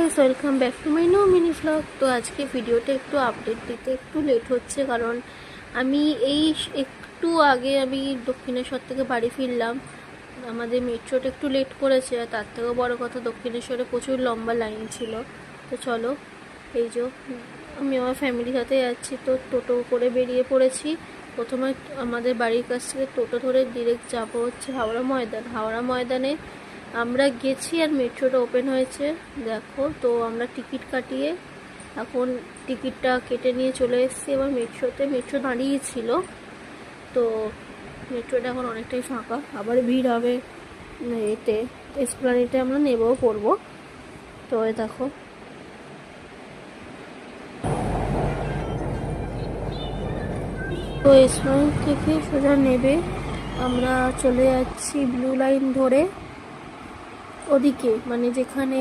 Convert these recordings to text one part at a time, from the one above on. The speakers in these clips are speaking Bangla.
Guys, welcome back to my mini vlog. তো আজকে ভিডিওটা একটু আপডেট দিতে একটু লেট হচ্ছে, কারণ আমি একটু আগে দক্ষিণেশ্বর থেকে বাড়ি ফিরলাম। আমাদের মেট্রোটা একটু লেট করেছে, আর তার থেকেও বড় কথা দক্ষিণেশ্বরে প্রচুর লম্বা লাইন ছিল। তো চলো, এই যে আমি আমার ফ্যামিলির সাথে যাচ্ছি, তো টোটো করে বেরিয়ে পড়েছি। প্রথমে আমাদের বাড়ির কাছ থেকে টোটো ধরে ডিরেক্ট যাবো হচ্ছে হাওড়া ময়দানে আমরা গেছি, আর মেট্রোটা ওপেন হয়েছে দেখো। তো আমরা টিকিট কাটিয়ে এখন টিকিটটা কেটে নিয়ে চলে এসেছি এবার মেট্রো দাঁড়িয়ে ছিল। তো মেট্রোটা এখন অনেকটাই ফাঁকা, আবার ভিড় হবে এতে এসপ্ল্যানেডে আমরা নেবেও পড়বো। তো দেখো, তো এসপ্ল্যানেড থেকে সোজা নেবে আমরা চলে যাচ্ছি ব্লু লাইন ধরে ওদিকে, মানে যেখানে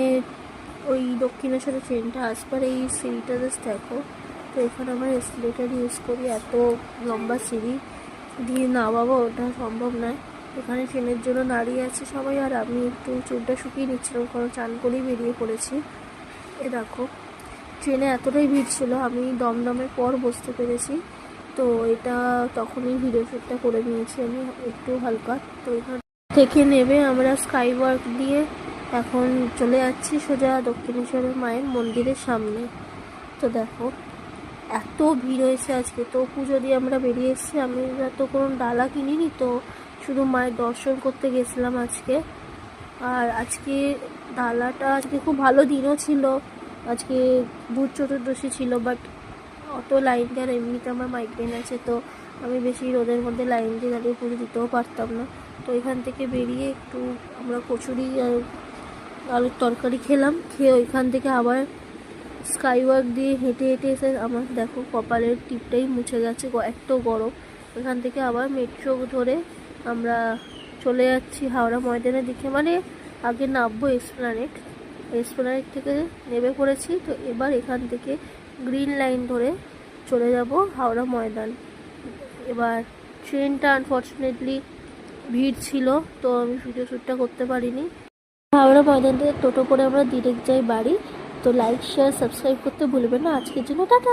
ওই দক্ষিণেশ্বরে ট্রেনটা আসবার এই সিঁড়িটা জাস্ট দেখো। তো এখানে আমরা এসকেলেটর ইউজ করি, এত লম্বা সিঁড়ি দিয়ে নামাবো ওটা সম্ভব নয়। এখানে ট্রেনের জন্য দাঁড়িয়ে আছে সবাই, আর আমি একটু চুলটা শুকিয়ে নিচ্ছিলাম, কারণ চান করেই বেরিয়ে পড়েছি। এ দেখো, ট্রেনে এতটাই ভিড় ছিল, আমি দমদমের পর বসতে পেরেছি। তো এটা তখনই ভিডিও শ্যুটটা করে নিয়েছি আমি একটু হালকা। তো এখান থেকে নেবে আমরা স্কাই ওয়াক দিয়ে এখন চলে যাচ্ছি সোজা দক্ষিণেশ্বরের মায়ের মন্দিরের সামনে। তো দেখো, এত ভিড় হয়েছে আজকে। তো পুজো দিয়ে আমরা বেরিয়ে এসেছি, আমি তো কোনো ডালা কিনিনি, তো শুধু মায়ের দর্শন করতে গেছিলাম আজকে। আর আজকে আজকে খুব ভালো দিনও ছিল, আজকে ভূত চতুর্দশী ছিল, বাট অত লাইন দেওয়ার এমনিতে আমার মাইগ্রেন আছে, তো আমি বেশি রোদের মধ্যে লাইন দিয়ে দাঁড়িয়ে পুজো দিতেও পারতাম না। তো এখান থেকে বেরিয়ে একটু আমরা কচুরি আর আলুর তরকারি খেলাম, খেয়ে ওইখান থেকে আবার স্কাই ওয়াক দিয়ে হেঁটে হেঁটে এসে আমার দেখো কপালের টিপটাই মুছে গেছে, এত গরম। ওইখান থেকে আবার মেট্রো ধরে আমরা চলে যাচ্ছি হাওড়া ময়দানের দিকে, মানে আগে নামবো এসপ্ল্যানেড থেকে নেমে পড়েছি। তো এবার এখান থেকে গ্রিন লাইন ধরে চলে যাব হাওড়া ময়দান। এবার ট্রেনটা আনফর্চুনেটলি ভিড় ছিল, তো আমি ভিডিও শ্যুটটা করতে পারিনি। হাওড়া ময়দান থেকে টোটো করে আমরা ডিরেক্ট যাই বাড়ি। তো লাইক শেয়ার সাবস্ক্রাইব করতে ভুলবেন না। আজকের জন্য টাটা।